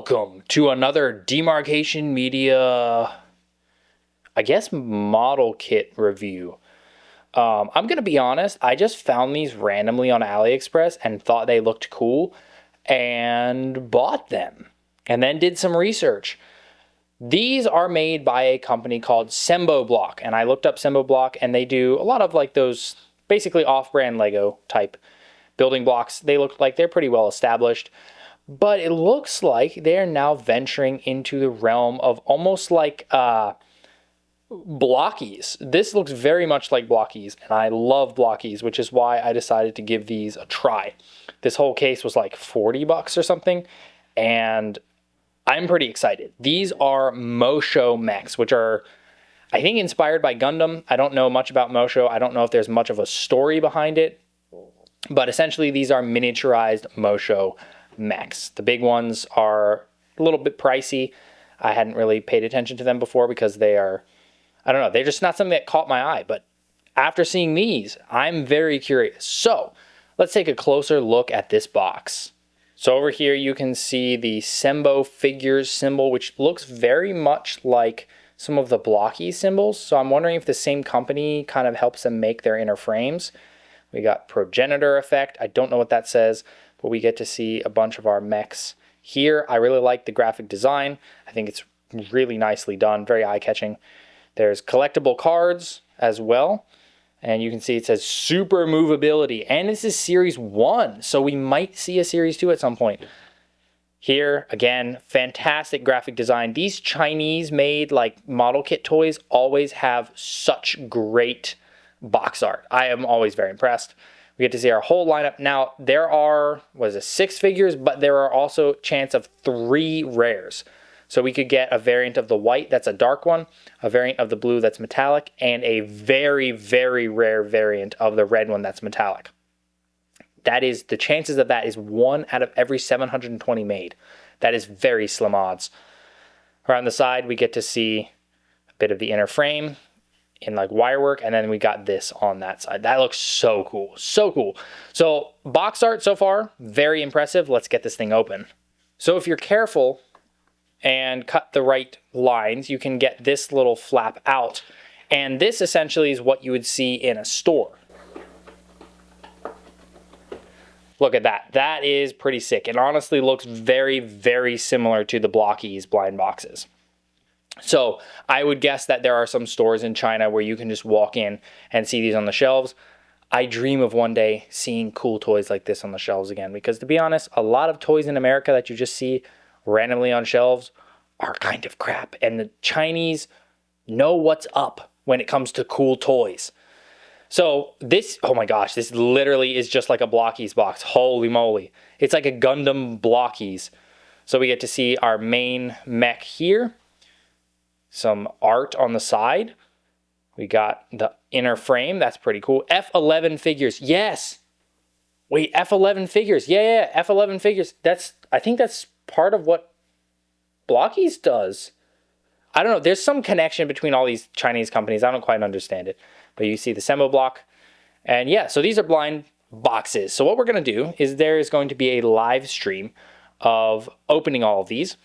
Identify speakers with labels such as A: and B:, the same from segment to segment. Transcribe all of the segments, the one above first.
A: Welcome to another Demarcation Media, I guess, model kit review. I'm going to be honest, I just found these randomly on AliExpress and thought they looked cool and bought them and then did some research. These are made by a company called Sembo Block, and I looked up Sembo Block, and they do a lot of like those basically off-brand Lego type building blocks. They look like they're pretty well established. But it looks like they're now venturing into the realm of almost like Blokees. This looks very much like Blokees, and I love Blokees, which is why I decided to give these a try. This whole case was like 40 bucks or something, and I'm pretty excited. These are Moshow mechs, which are, I think, inspired by Gundam. I don't know much about Moshow. I don't know if there's much of a story behind it, but essentially these are miniaturized Moshow mechs. The big ones are a little bit pricey. I hadn't really paid attention to them before because they are, I don't know, they're just not something that caught my eye. But after seeing these, I'm very curious. So let's take a closer look at this box. So over here you can see the Sembo figures symbol, which looks very much like some of the Blokees symbols. So I'm wondering if the same company kind of helps them make their inner frames. We got progenitor effect. I don't know what that says, but we get to see a bunch of our mechs here. I really like the graphic design. I think it's really nicely done, very eye-catching. There's collectible cards as well, and you can see it says super movability, and this is series 1, so we might see a series 2 at some point. Here, again, fantastic graphic design. These Chinese-made like model kit toys always have such great box art. I am always very impressed. We get to see our whole lineup. Now, there are, 6 figures, but there are also a chance of 3 rares. So we could get a variant of the white that's a dark one, a variant of the blue that's metallic, and a very, very rare variant of the red one that's metallic. That is, the chances of that is 1 out of every 720 made. That is very slim odds. Around the side, we get to see a bit of the inner frame in like wire work, and then we got this on that side. That looks so cool, so cool. So box art so far, very impressive. Let's get this thing open. So if you're careful and cut the right lines, you can get this little flap out, and this essentially is what you would see in a store. Look at that. That is pretty sick. It honestly looks very, very similar to the Blokees blind boxes. So I would guess that there are some stores in China where you can just walk in and see these on the shelves. I dream of one day seeing cool toys like this on the shelves again, because to be honest, a lot of toys in America that you just see randomly on shelves are kind of crap. And the Chinese know what's up when it comes to cool toys. So this, oh my gosh, this literally is just like a Blokees box. Holy moly. It's like a Gundam Blokees. So we get to see our main mech here. Some art on the side. We got the inner frame. That's pretty cool. F11 figures. Yes. Wait, F11 figures. Yeah, F11 figures. I think that's part of what Blokees does. I don't know. There's some connection between all these Chinese companies. I don't quite understand it. But you see the Sembo Block. And yeah, so these are blind boxes. So what we're going to do is there is going to be a live stream of opening all of these.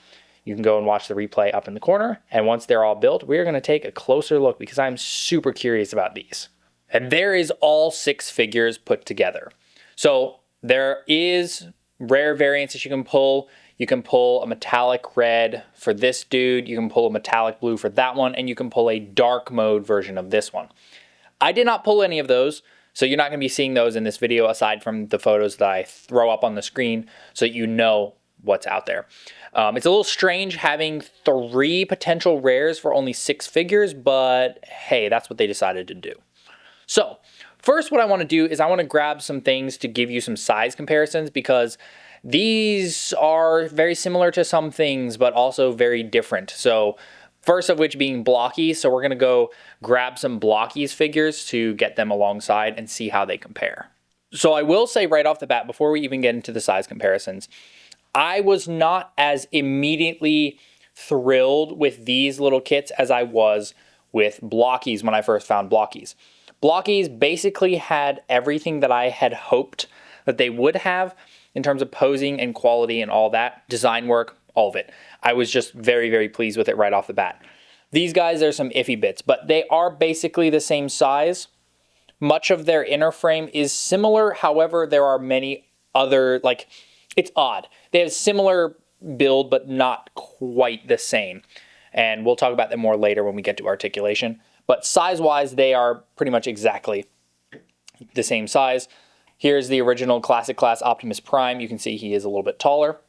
A: You can go and watch the replay up in the corner. And once they're all built, we're going to take a closer look because I'm super curious about these. And there is all 6 figures put together. So there is rare variants that you can pull. You can pull a metallic red for this dude. You can pull a metallic blue for that one. And you can pull a dark mode version of this one. I did not pull any of those. So you're not going to be seeing those in this video aside from the photos that I throw up on the screen so that you know what's out there. It's a little strange having 3 potential rares for only 6 figures, but hey, that's what they decided to do. So first what I want to do is I want to grab some things to give you some size comparisons, because these are very similar to some things, but also very different. So first of which being Blokees. So we're going to go grab some Blokees figures to get them alongside and see how they compare. So I will say right off the bat, before we even get into the size comparisons, I was not as immediately thrilled with these little kits as I was with Blokees when I first found Blokees. Blokees basically had everything that I had hoped that they would have in terms of posing and quality and all that. Design work, all of it. I was just very, very pleased with it right off the bat. These guys, there's some iffy bits, but they are basically the same size. Much of their inner frame is similar. However, there are many other, like, it's odd. They have similar build, but not quite the same. And we'll talk about them more later when we get to articulation. But size-wise, they are pretty much exactly the same size. Here's the original Classic Class Optimus Prime. You can see he is a little bit taller.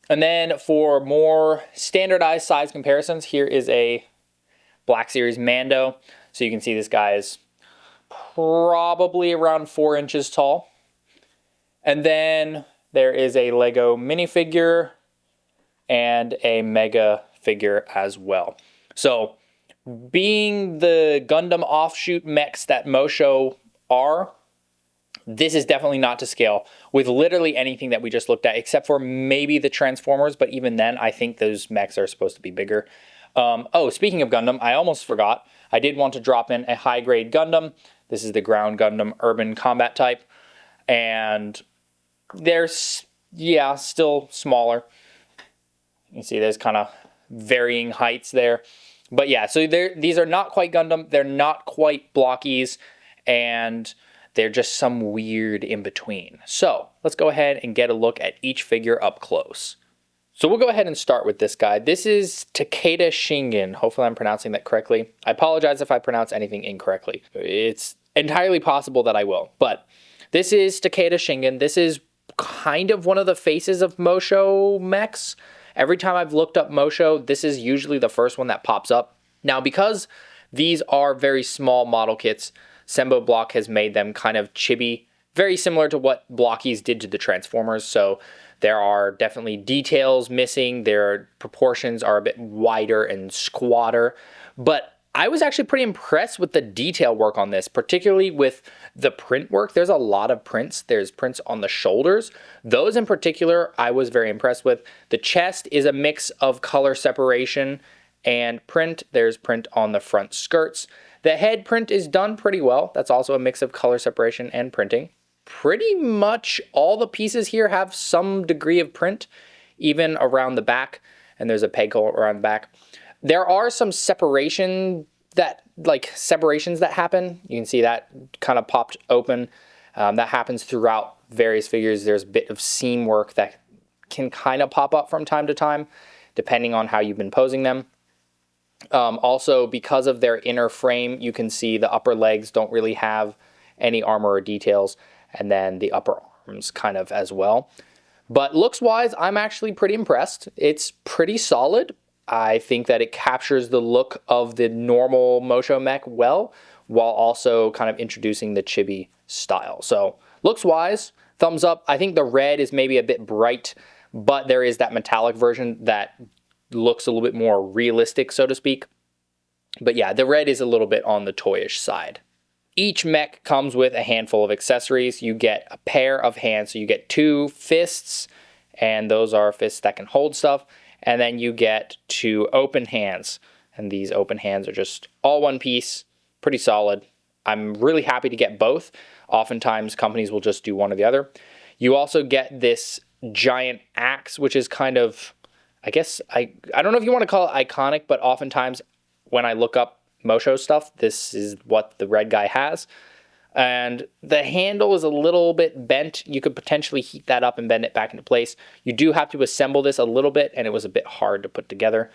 A: And then for more standardized size comparisons, here is a Black Series Mando. So you can see this guy is probably around 4 inches tall. And then there is a Lego minifigure and a Mega figure as well. So being the Gundam offshoot mechs that Moshow are, this is definitely not to scale with literally anything that we just looked at, except for maybe the Transformers, but even then, I think those mechs are supposed to be bigger. Oh, speaking of Gundam, I almost forgot. I did want to drop in a high-grade Gundam. This is the Ground Gundam Urban Combat type. And they're, yeah, still smaller. You can see there's kind of varying heights there. But yeah, so these are not quite Gundam. They're not quite Blokees. And they're just some weird in between. So let's go ahead and get a look at each figure up close. So we'll go ahead and start with this guy. This is Takeda Shingen. Hopefully I'm pronouncing that correctly. I apologize if I pronounce anything incorrectly. It's entirely possible that I will. But this is Takeda Shingen. This is kind of one of the faces of Moshow mechs. Every time I've looked up Moshow, this is usually the first one that pops up. Now, because these are very small model kits, Sembo Block has made them kind of chibi, very similar to what Blokees did to the Transformers. So there are definitely details missing. Their proportions are a bit wider and squatter. But I was actually pretty impressed with the detail work on this, particularly with the print work. There's a lot of prints. There's prints on the shoulders. Those in particular, I was very impressed with. The chest is a mix of color separation and print. There's print on the front skirts. The head print is done pretty well. That's also a mix of color separation and printing. Pretty much all the pieces here have some degree of print, even around the back. And there's a peg hole around the back. There are some separations that happen. You can see that kind of popped open. That happens throughout various figures. There's a bit of seam work that can kind of pop up from time to time, depending on how you've been posing them. Also, because of their inner frame, you can see the upper legs don't really have any armor or details, and then the upper arms kind of as well. But looks-wise, I'm actually pretty impressed. It's pretty solid. I think that it captures the look of the normal Moshow mech well, while also kind of introducing the chibi style. So, looks-wise, thumbs up. I think the red is maybe a bit bright, but there is that metallic version that looks a little bit more realistic, so to speak. But yeah, the red is a little bit on the toyish side. Each mech comes with a handful of accessories. You get a pair of hands, so you get 2 fists, and those are fists that can hold stuff. And then you get 2 open hands, and these open hands are just all one piece, pretty solid. I'm really happy to get both. Oftentimes, companies will just do one or the other. You also get this giant axe, which is kind of, I guess, I don't know if you want to call it iconic, but oftentimes when I look up Moshow stuff, this is what the red guy has. And the handle is a little bit bent. You could potentially heat that up and bend it back into place. You do have to assemble this a little bit, and it was a bit hard to put together.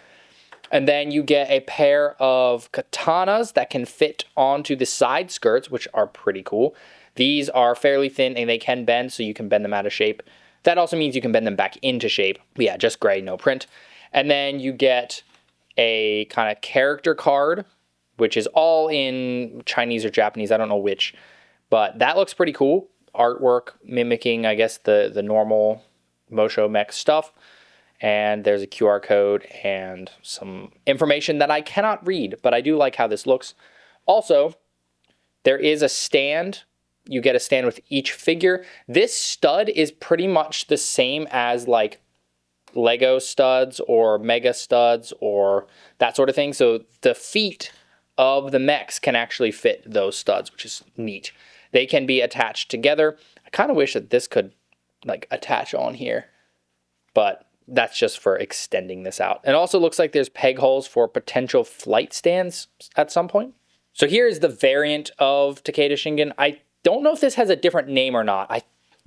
A: And then you get a pair of katanas that can fit onto the side skirts, which are pretty cool. These are fairly thin, and they can bend, so you can bend them out of shape. That also means you can bend them back into shape. But yeah, just gray, no print. And then you get a kind of character card, which is all in Chinese or Japanese, I don't know which. But that looks pretty cool. Artwork mimicking, I guess, the normal Moshow mech stuff. And there's a QR code and some information that I cannot read, but I do like how this looks. Also, there is a stand. You get a stand with each figure. This stud is pretty much the same as like Lego studs or Mega studs or that sort of thing. So the feet of the mechs can actually fit those studs, which is neat. They can be attached together. I kind of wish that this could like attach on here, but that's just for extending this out. It also looks like there's peg holes for potential flight stands at some point. So here is the variant of Takeda Shingen. I don't know if this has a different name or not. I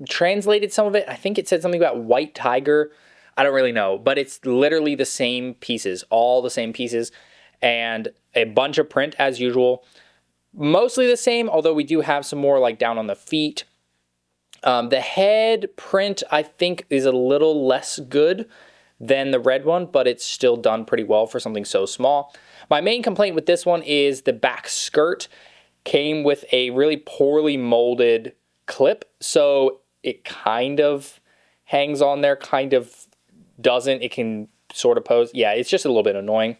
A: translated some of it. I think it said something about white tiger. I don't really know, but it's literally the same pieces, all the same pieces, and a bunch of print as usual. Mostly the same, although we do have some more like down on the feet. The head print, I think, is a little less good than the red one, but it's still done pretty well for something so small. My main complaint with this one is the back skirt came with a really poorly molded clip, so it kind of hangs on there, kind of doesn't. It can sort of pose. Yeah, it's just a little bit annoying.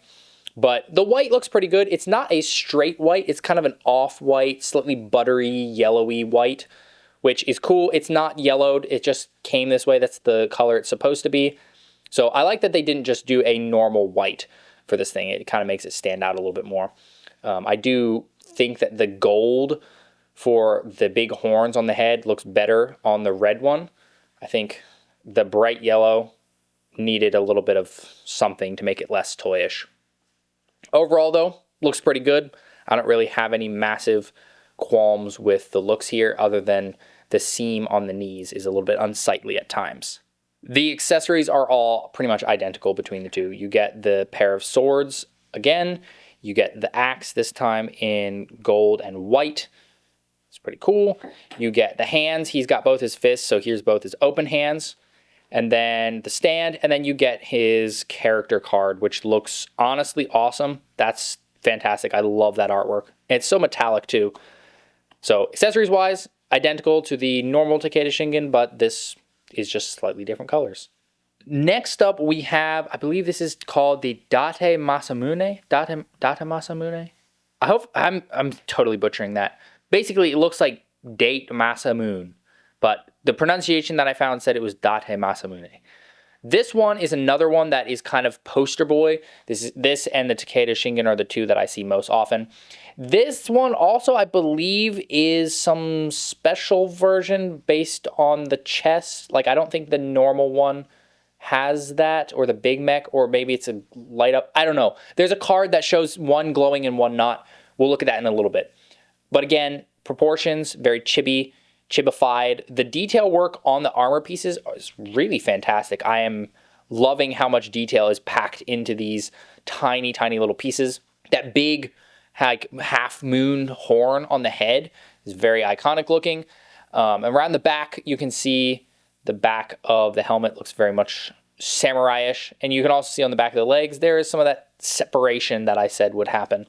A: But the white looks pretty good. It's not a straight white. It's kind of an off-white, slightly buttery, yellowy white, which is cool. It's not yellowed. It just came this way. That's the color it's supposed to be. So I like that they didn't just do a normal white for this thing. It kind of makes it stand out a little bit more. I do think that the gold for the big horns on the head looks better on the red one. I think the bright yellow needed a little bit of something to make it less toyish. Overall, though, looks pretty good. I don't really have any massive qualms with the looks here, other than the seam on the knees is a little bit unsightly at times. The accessories are all pretty much identical between the two. You get the pair of swords again. You get the axe, this time in gold and white. It's pretty cool. You get the hands. He's got both his fists, so here's both his open hands. And then the stand, and then you get his character card, which looks honestly awesome. That's fantastic. I love that artwork. And it's so metallic too. So accessories-wise, identical to the normal Takeda Shingen, but this is just slightly different colors. Next up, we have, I believe this is called the Date Masamune. Date Masamune. I hope I'm totally butchering that. Basically, it looks like Date Masamune, but the pronunciation that I found said it was Date Masamune. This one is another one that is kind of poster boy. This and the Takeda Shingen are the two that I see most often. This one also, I believe, is some special version based on the chest. Like, I don't think the normal one has that, or the big mech, or maybe it's a light up. I don't know. There's a card that shows one glowing and one not. We'll look at that in a little bit. But again, proportions, very chibified. The detail work on the armor pieces is really fantastic. I am loving how much detail is packed into these tiny, tiny little pieces. That big like half moon horn on the head is very iconic looking. Around the back, you can see the back of the helmet looks very much samurai-ish. And you can also see on the back of the legs, there is some of that separation that I said would happen.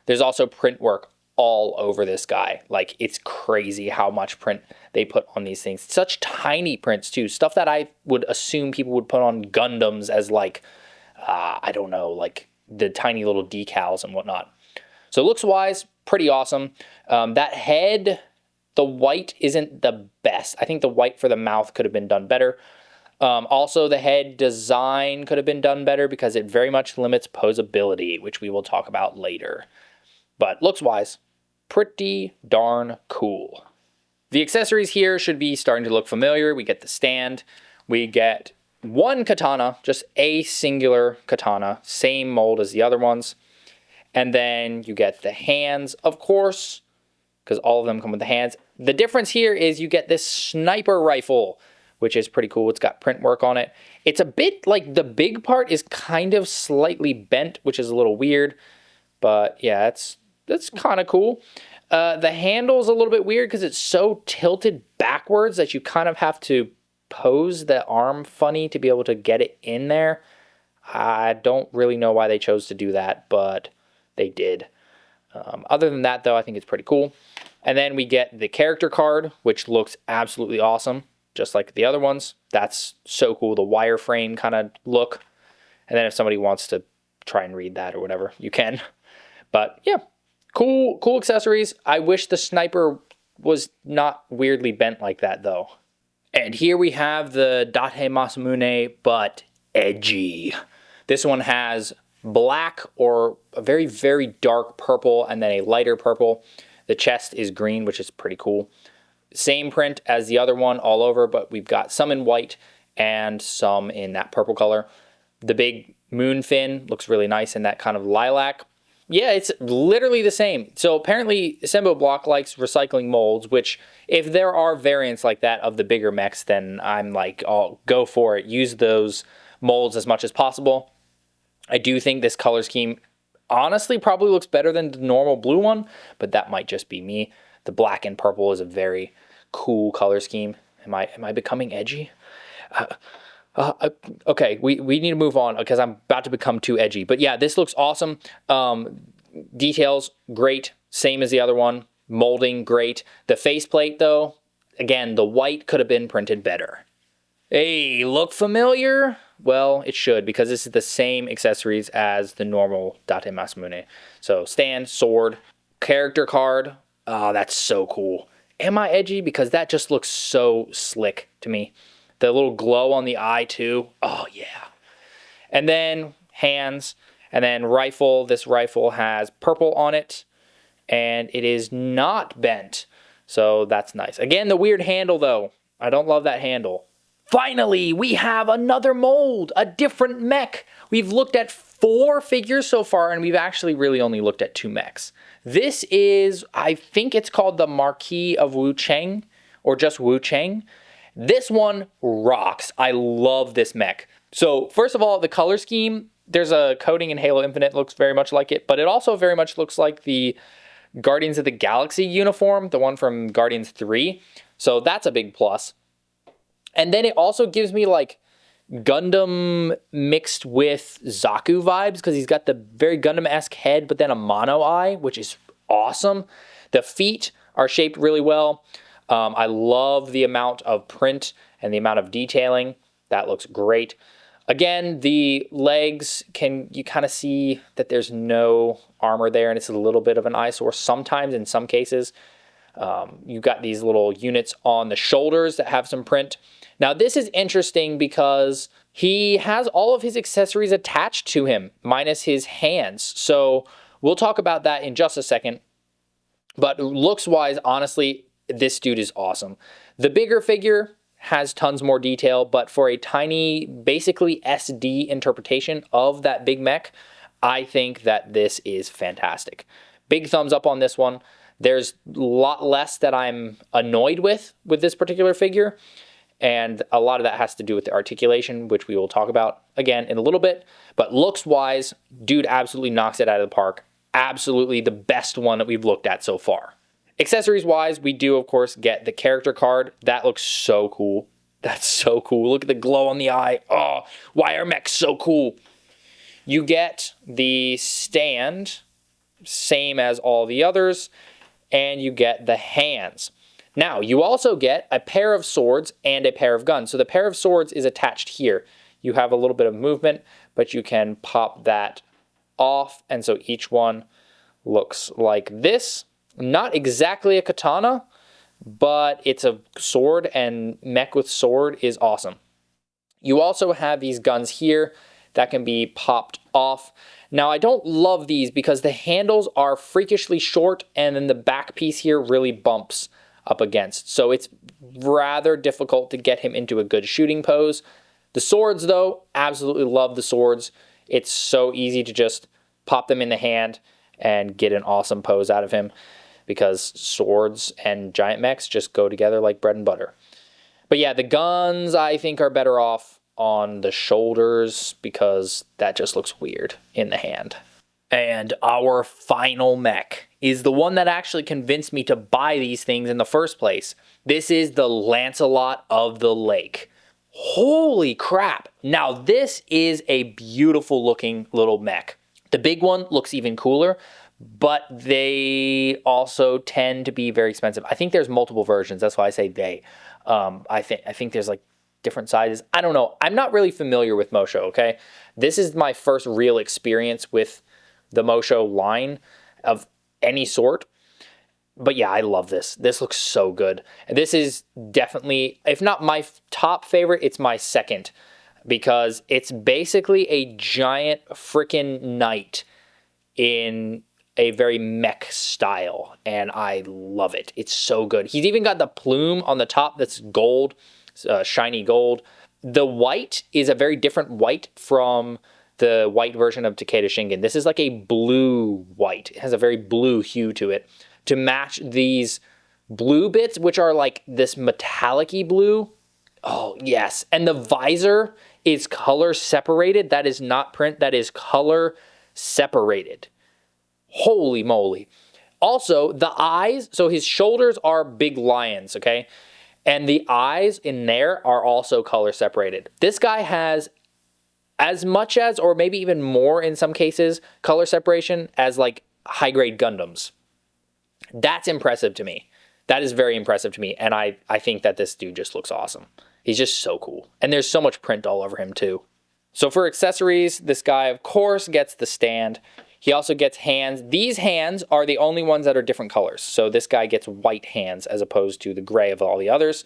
A: There's also print work all over this guy. Like, it's crazy how much print they put on these things. Such tiny prints too. Stuff that I would assume people would put on Gundams as like, I don't know, like the tiny little decals and whatnot. So looks-wise, pretty awesome. That head, the white isn't the best. I think the white for the mouth could have been done better. Also, the head design could have been done better because it very much limits posability, which we will talk about later. But looks-wise, pretty darn cool. The accessories here should be starting to look familiar. We get the stand. We get one katana, just a singular katana, same mold as the other ones. And then you get the hands, of course, because all of them come with the hands. The difference here is you get this sniper rifle, which is pretty cool. It's got print work on it. It's a bit like the big part is kind of slightly bent, which is a little weird. But yeah, that's kind of cool. The handle's a little bit weird because it's so tilted backwards that you kind of have to pose the arm funny to be able to get it in there. I don't really know why they chose to do that, but they did. Other than that, though, I think it's pretty cool. And then we get the character card, which looks absolutely awesome, just like the other ones. That's so cool, the wireframe kind of look. And then if somebody wants to try and read that or whatever, you can. But yeah, cool accessories. I wish the sniper was not weirdly bent like that, though. And here we have the Date Masamune, but edgy. This one has black or a very, very dark purple and then a lighter purple. The chest is green, which is pretty cool. Same print as the other one all over, but we've got some in white and some in that purple color. The big moon fin looks really nice in that kind of lilac. Yeah, it's literally the same. So apparently Sembo Block likes recycling molds, which if there are variants like that of the bigger mechs, then I'm like, oh, go for it. Use those molds as much as possible. I do think this color scheme honestly probably looks better than the normal blue one, but that might just be me. The black and purple is a very cool color scheme. Am I becoming edgy? Okay, we need to move on because I'm about to become too edgy. But yeah, this looks awesome. Details, great. Same as the other one. Molding, great. The faceplate, though, again, the white could have been printed better. Hey, look familiar? Well, it should, because this is the same accessories as the normal Date Masamune. So, stand, sword, character card. Oh, that's so cool. Am I edgy? Because that just looks so slick to me. The little glow on the eye, too. Oh, yeah. And then hands. And then rifle. This rifle has purple on it. And it is not bent. So that's nice. Again, the weird handle, though. I don't love that handle. Finally, we have another mold. A different mech. We've looked at 4 figures so far, and we've actually really only looked at 2 mechs. This is, I think it's called the Marquis of WuCheng, or just WuCheng. This one rocks. I love this mech. So first of all, the color scheme, there's a coating in Halo Infinite, looks very much like it, but it also very much looks like the Guardians of the Galaxy uniform, the one from Guardians 3. So that's a big plus. And then it also gives me like Gundam mixed with Zaku vibes, because he's got the very Gundam-esque head, but then a mono eye, which is awesome. The feet are shaped really well. I love the amount of print and the amount of detailing. That looks great. Again, the legs, you kind of see that there's no armor there, and it's a little bit of an eyesore sometimes in some cases. You've got these little units on the shoulders that have some print. Now, this is interesting because he has all of his accessories attached to him, minus his hands. So we'll talk about that in just a second. But looks-wise, honestly, this dude is awesome. The bigger figure has tons more detail, but for a tiny, basically SD interpretation of that big mech, I think that this is fantastic. Big thumbs up on this one. There's a lot less that I'm annoyed with this particular figure, and a lot of that has to do with the articulation, which we will talk about again in a little bit. But looks-wise, dude absolutely knocks it out of the park. Absolutely the best one that we've looked at so far. Accessories-wise, we do, of course, get the character card. That looks so cool. That's so cool. Look at the glow on the eye. Oh, why are mechs so cool? You get the stand, same as all the others, and you get the hands. Now, you also get a pair of swords and a pair of guns. So the pair of swords is attached here. You have a little bit of movement, but you can pop that off, and so each one looks like this. Not exactly a katana, but it's a sword, and mech with sword is awesome. You also have these guns here that can be popped off. Now, I don't love these because the handles are freakishly short, and then the back piece here really bumps up against. So it's rather difficult to get him into a good shooting pose. The swords, though, absolutely love the swords. It's so easy to just pop them in the hand and get an awesome pose out of him, because swords and giant mechs just go together like bread and butter. But yeah, the guns I think are better off on the shoulders because that just looks weird in the hand. And our final mech is the one that actually convinced me to buy these things in the first place. This is the Lancelot of the Lake. Holy crap. Now this is a beautiful looking little mech. The big one looks even cooler, but they also tend to be very expensive. I think there's multiple versions. That's why I say they. I think there's like different sizes. I don't know. I'm not really familiar with Moshow, okay? This is my first real experience with the Moshow line of any sort. But yeah, I love this. This looks so good. And this is definitely, if not my top favorite, it's my second. Because it's basically a giant freaking knight in a very mech style, and I love it. It's so good. He's even got the plume on the top that's gold, shiny gold. the white is a very different white from the white version of Takeda Shingen. This is like a blue white. It has a very blue hue to it to match these blue bits, which are like this metallic-y blue. Oh, yes. And the visor is color separated. That is not print. That is color separated. Holy moly. Also, the eyes, so his shoulders are big lions, okay? And the eyes in there are also color separated. This guy has as much as, or maybe even more in some cases, color separation as like high-grade Gundams. That's impressive to me. That is very impressive to me. And I think that this dude just looks awesome. He's just so cool. And there's so much print all over him too. So for accessories, this guy, of course, gets the stand. He also gets hands. These hands are the only ones that are different colors. So this guy gets white hands as opposed to the gray of all the others.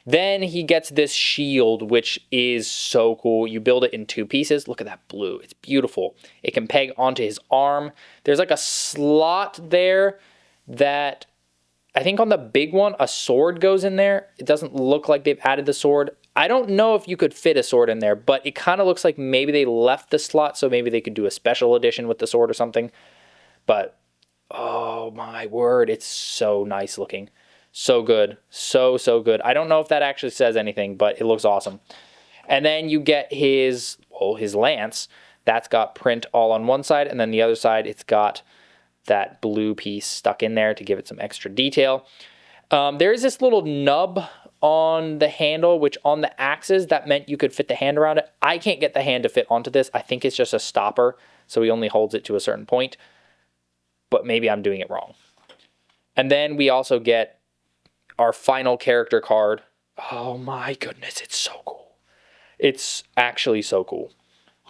A: Then he gets this shield, which is so cool. You build it in 2 pieces. Look at that blue. It's beautiful. It can peg onto his arm. There's like a slot there that I think on the big one, a sword goes in there. It doesn't look like they've added the sword. I don't know if you could fit a sword in there, but it kind of looks like maybe they left the slot so maybe they could do a special edition with the sword or something. But, oh my word, it's so nice looking. So good. So good. I don't know if that actually says anything, but it looks awesome. And then you get his lance. That's got print all on one side, and then the other side, it's got that blue piece stuck in there to give it some extra detail. There's this little nub on the handle, which on the axis, that meant you could fit the hand around it. I can't get the hand to fit onto this. I think it's just a stopper, so he only holds it to a certain point. But maybe I'm doing it wrong. And then we also get our final character card. Oh my goodness, it's so cool. It's actually so cool.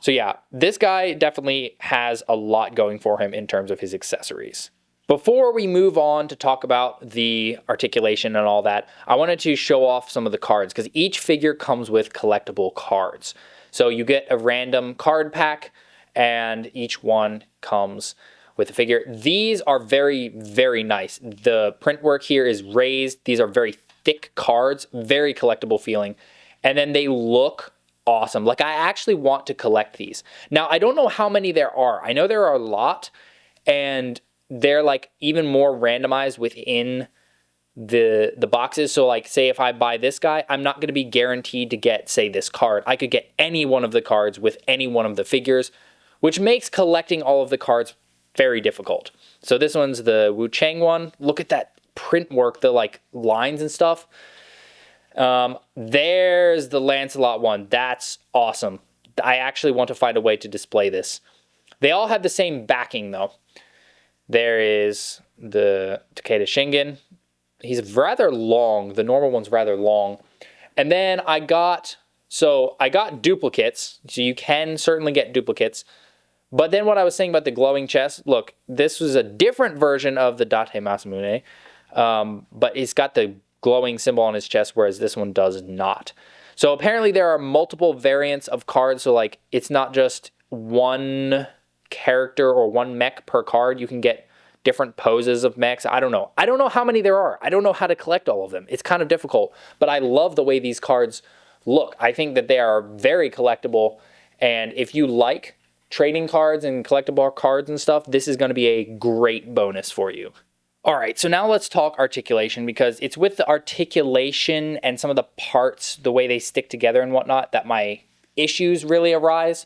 A: So yeah, this guy definitely has a lot going for him in terms of his accessories. Before we move on to talk about the articulation and all that, I wanted to show off some of the cards because each figure comes with collectible cards. So you get a random card pack and each one comes with a figure. These are very, very nice. The print work here is raised. These are very thick cards, very collectible feeling. And then they look awesome. Like, I actually want to collect these. Now, I don't know how many there are. I know there are a lot, and they're like even more randomized within the boxes. So like, say if I buy this guy, I'm not going to be guaranteed to get, say, this card. I could get any one of the cards with any one of the figures, which makes collecting all of the cards very difficult. So this one's the WuCheng one. Look at that print work, the like lines and stuff. There's the Lancelot one. That's awesome. I actually want to find a way to display this. They all have the same backing though. There is the Takeda Shingen. He's rather long. The normal one's rather long. And then I got duplicates. So you can certainly get duplicates. But then what I was saying about the glowing chest, look, this was a different version of the Date Masamune, but it's got the glowing symbol on his chest, whereas this one does not. So apparently there are multiple variants of cards, so like it's not just one character or one mech per card. You can get different poses of mechs. I don't know. I don't know how many there are. I don't know how to collect all of them. It's kind of difficult, but I love the way these cards look. I think that they are very collectible, and if you like trading cards and collectible cards and stuff, this is going to be a great bonus for you. All right, so now let's talk articulation, because it's with the articulation and some of the parts, the way they stick together and whatnot, that my issues really arise.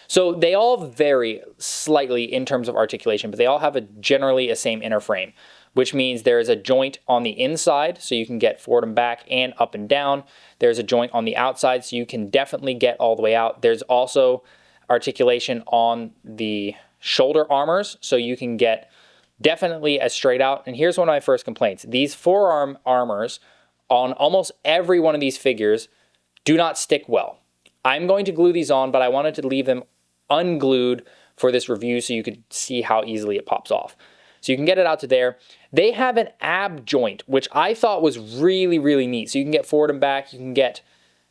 A: So they all vary slightly in terms of articulation, but they all have generally a same inner frame, which means there is a joint on the inside, so you can get forward and back and up and down. There's a joint on the outside, so you can definitely get all the way out. There's also articulation on the shoulder armors, so you can get definitely as straight out. And here's one of my first complaints. These forearm armors on almost every one of these figures do not stick well. I'm going to glue these on, but I wanted to leave them unglued for this review so you could see how easily it pops off. So you can get it out to there. They have an ab joint, which I thought was really, really neat. So you can get forward and back, you can get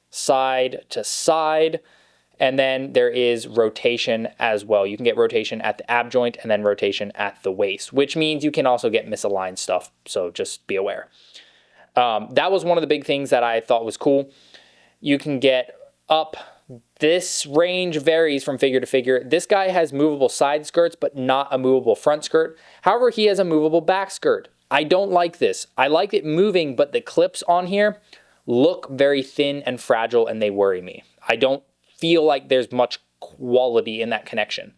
A: side to side, and then there is rotation as well. You can get rotation at the ab joint and then rotation at the waist, which means you can also get misaligned stuff, so just be aware. That was one of the big things that I thought was cool. You can get up. This range varies from figure to figure. This guy has movable side skirts, but not a movable front skirt. However, he has a movable back skirt. I don't like this. I like it moving, but the clips on here look very thin and fragile, and they worry me. I don't feel like there's much quality in that connection.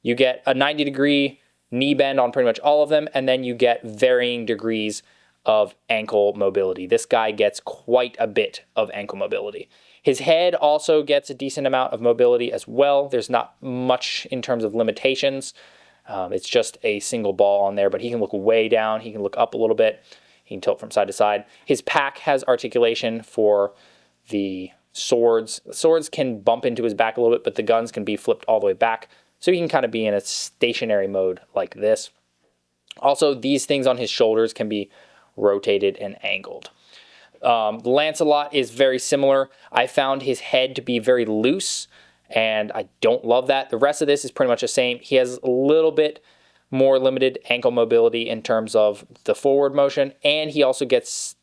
A: You get a 90-degree knee bend on pretty much all of them, and then you get varying degrees of ankle mobility. This guy gets quite a bit of ankle mobility. His head also gets a decent amount of mobility as well. There's not much in terms of limitations. It's just a single ball on there, but he can look way down. He can look up a little bit. He can tilt from side to side. His pack has articulation for the swords. The swords can bump into his back a little bit, but the guns can be flipped all the way back. So he can kind of be in a stationary mode like this. Also, these things on his shoulders can be rotated and angled. Lancelot is very similar. I found his head to be very loose, and I don't love that. The rest of this is pretty much the same. He has a little bit more limited ankle mobility in terms of the forward motion, and he also gets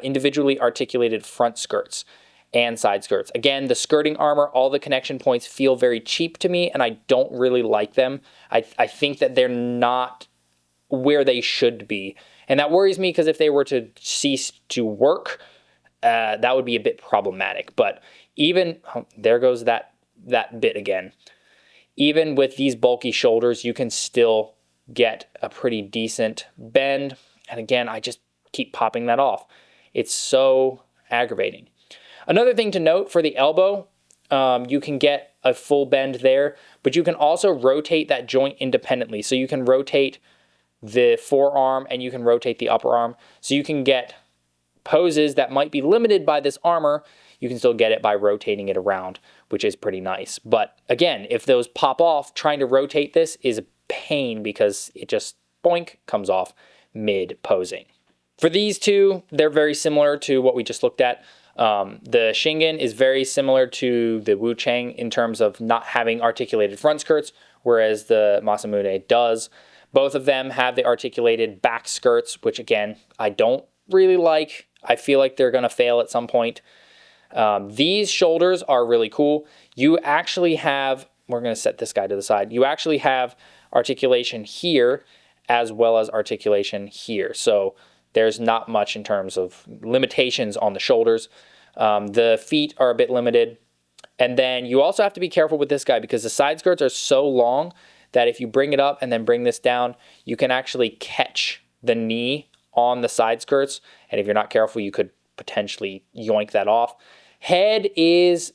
A: individually articulated front skirts and side skirts. Again, the skirting armor, all the connection points feel very cheap to me, and I don't really like them. I think that they're not where they should be. And that worries me because if they were to cease to work, that would be a bit problematic. But even, there goes that bit again. Even with these bulky shoulders, you can still get a pretty decent bend. And again, I just keep popping that off. It's so aggravating. Another thing to note for the elbow, you can get a full bend there, but you can also rotate that joint independently. So you can rotate the forearm and you can rotate the upper arm. So you can get poses that might be limited by this armor. You can still get it by rotating it around, which is pretty nice. But again, if those pop off, trying to rotate this is a pain because it just boink comes off mid posing. For these two, they're very similar to what we just looked at. The Shingen is very similar to the WuCheng in terms of not having articulated front skirts, whereas the Masamune does. Both of them have the articulated back skirts, which again, I don't really like. I feel like they're going to fail at some point. These shoulders are really cool. You actually have, we're going to set this guy to the side. You actually have articulation here as well as articulation here. So there's not much in terms of limitations on the shoulders. The feet are a bit limited. And then you also have to be careful with this guy because the side skirts are so long that if you bring it up and then bring this down, you can actually catch the knee on the side skirts. And if you're not careful, you could potentially yoink that off. Head is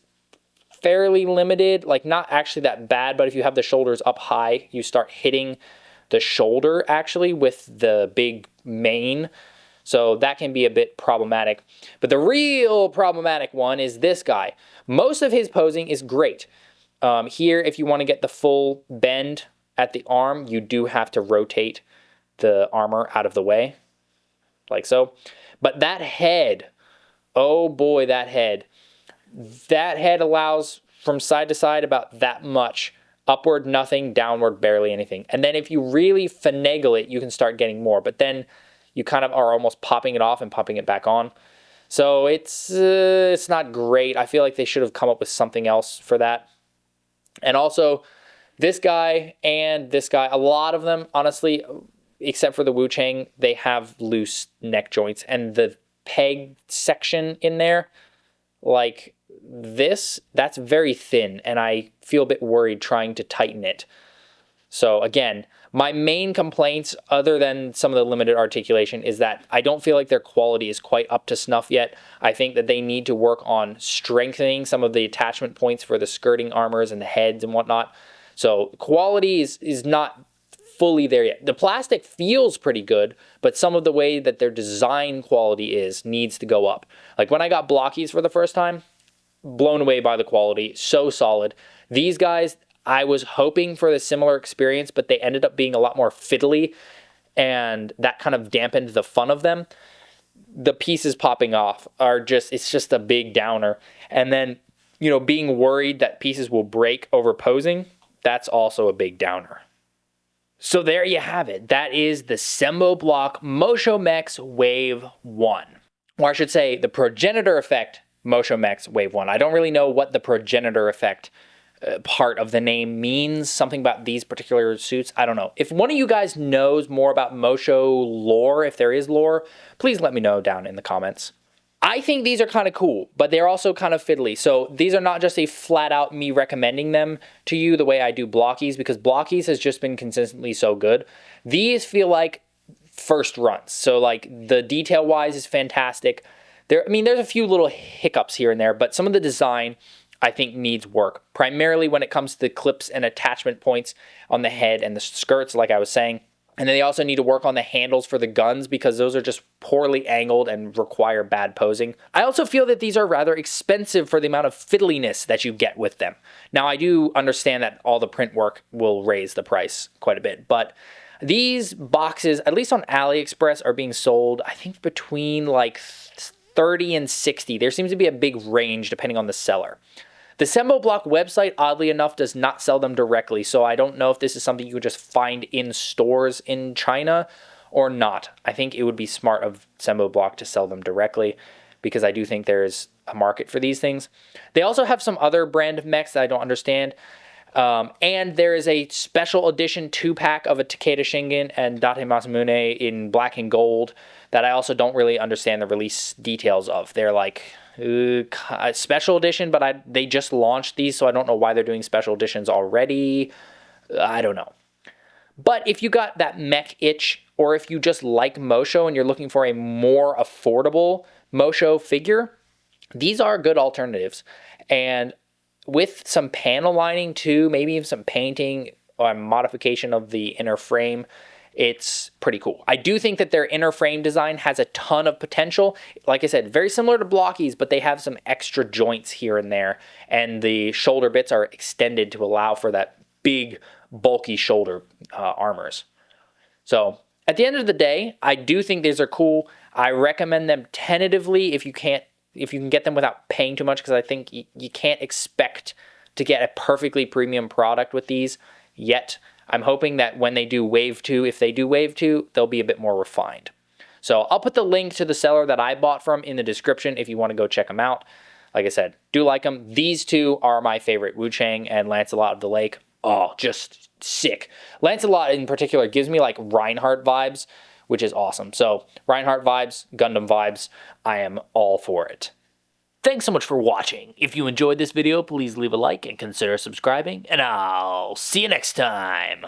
A: fairly limited, like not actually that bad, but if you have the shoulders up high, you start hitting the shoulder actually with the big mane. So that can be a bit problematic. But the real problematic one is this guy. Most of his posing is great. Here, if you want to get the full bend at the arm, you do have to rotate the armor out of the way, like so. But that head, oh boy, that head allows from side to side about that much. Upward, nothing. Downward, barely anything. And then if you really finagle it, you can start getting more. But then you kind of are almost popping it off and popping it back on. So it's not great. I feel like they should have come up with something else for that. And also, this guy and this guy, a lot of them, honestly, except for the WuCheng, they have loose neck joints. And the peg section in there, like this, that's very thin. And I feel a bit worried trying to tighten it. So again, my main complaints, other than some of the limited articulation, is that I don't feel like their quality is quite up to snuff yet. I think that they need to work on strengthening some of the attachment points for the skirting armors and the heads and whatnot. So quality is not fully there yet. The plastic feels pretty good, but some of the way that their design quality needs to go up. Like when I got Blokees for the first time, blown away by the quality, so solid. These guys, I was hoping for a similar experience, but they ended up being a lot more fiddly, and that kind of dampened the fun of them. The pieces popping off are just, it's just a big downer. And then, you know, being worried that pieces will break over posing, that's also a big downer. So there you have it. That is the Sembo Block Moshow Mechs Wave 1. Or I should say, the progenitor effect Moshow Mechs Wave 1. I don't really know what the progenitor effect part of the name means, something about these particular suits. I don't know. If one of you guys knows more about Moshow lore, if there is lore, please let me know down in the comments. I think these are kind of cool, but they're also kind of fiddly. So these are not just a flat out me recommending them to you the way I do Blokees, because Blokees has just been consistently so good. These feel like first runs. So like the detail wise is fantastic. I mean, there's a few little hiccups here and there, but some of the design I think needs work, primarily when it comes to the clips and attachment points on the head and the skirts, like I was saying. And then they also need to work on the handles for the guns, because those are just poorly angled and require bad posing. I also feel that these are rather expensive for the amount of fiddliness that you get with them. Now, I do understand that all the print work will raise the price quite a bit, but these boxes, at least on AliExpress, are being sold, I think, between like 30 and 60. There seems to be a big range depending on the seller. The Sembo Block website, oddly enough, does not sell them directly, so I don't know if this is something you could just find in stores in China or not. I think it would be smart of Sembo Block to sell them directly, because I do think there's a market for these things. They also have some other brand of mechs that I don't understand. And there is a special edition 2-pack of a Takeda Shingen and Date Masamune in black and gold that I also don't really understand the release details of. They're like a special edition, but they just launched these, so I don't know why they're doing special editions already. I don't know. But if you got that mech itch, or if you just like Moshow and you're looking for a more affordable Moshow figure, these are good alternatives. And with some panel lining too, maybe even some painting or modification of the inner frame, it's pretty cool. I do think that their inner frame design has a ton of potential. Like I said, very similar to Blokees, but they have some extra joints here and there, and the shoulder bits are extended to allow for that big, bulky shoulder armors. So at the end of the day, I do think these are cool. I recommend them tentatively if you can get them without paying too much, because I think you can't expect to get a perfectly premium product with these yet. I'm hoping that when they do Wave 2, if they do Wave 2, they'll be a bit more refined. So I'll put the link to the seller that I bought from in the description if you want to go check them out. Like I said, do like them. These two are my favorite, WuCheng and Lancelot of the Lake. Oh, just sick. Lancelot in particular gives me like Reinhardt vibes, which is awesome. So Reinhardt vibes, Gundam vibes, I am all for it. Thanks so much for watching. If you enjoyed this video, please leave a like and consider subscribing, and I'll see you next time.